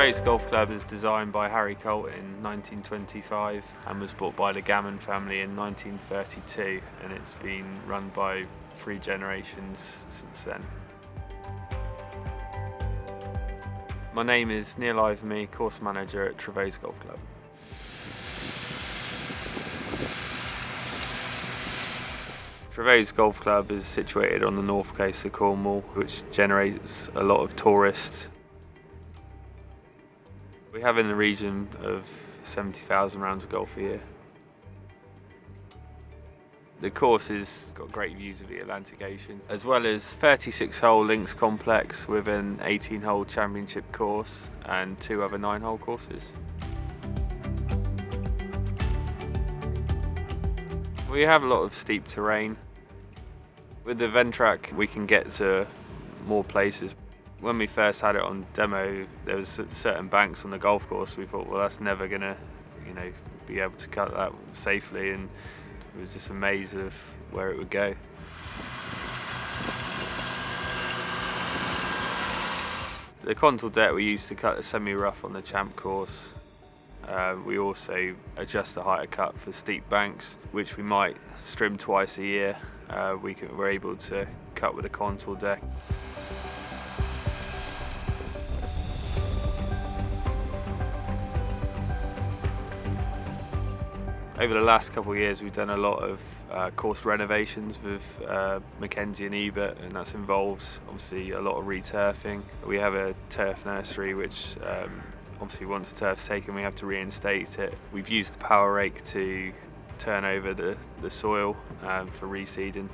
Trevose Golf Club is designed by Harry Colt in 1925 and was bought by the Gammon family in 1932, and it's been run by 3 generations since then. My name is Neil Ivermy, course manager at Trevose Golf Club. Trevose Golf Club is situated on the north coast of Cornwall, which generates a lot of tourists. We have in the region of 70,000 rounds of golf a year. The course has got great views of the Atlantic Ocean, as well as 36-hole links complex with an 18-hole championship course and 2 other 9-hole courses. We have a lot of steep terrain. With the Ventrac, we can get to more places. When we first had it on demo, there was certain banks on the golf course. We thought, well, that's never gonna, be able to cut that safely, and it was just amazed of where it would go. The contour deck we used to cut the semi-rough on the champ course. We also adjust the height of cut for steep banks, which we might trim twice a year. We're able to cut with a contour deck. Over the last couple of years, we've done a lot of course renovations with Mackenzie and Ebert, and that's involved obviously a lot of returfing. We have a turf nursery, which obviously once the turf's taken, we have to reinstate it. We've used the power rake to turn over the soil for reseeding.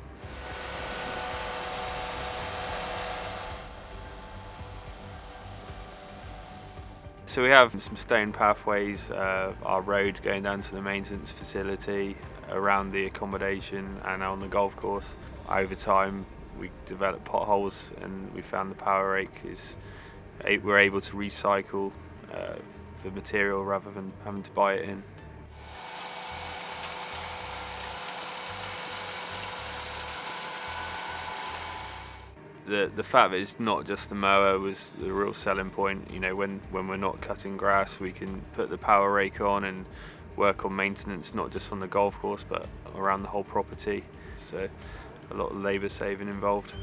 So we have some stone pathways, our road going down to the maintenance facility, around the accommodation and on the golf course. Over time we developed potholes, and we found the power rake we're able to recycle the material rather than having to buy it in. The fact that it's not just a mower was the real selling point. When we're not cutting grass, we can put the power rake on and work on maintenance, not just on the golf course, but around the whole property. So a lot of labour saving involved.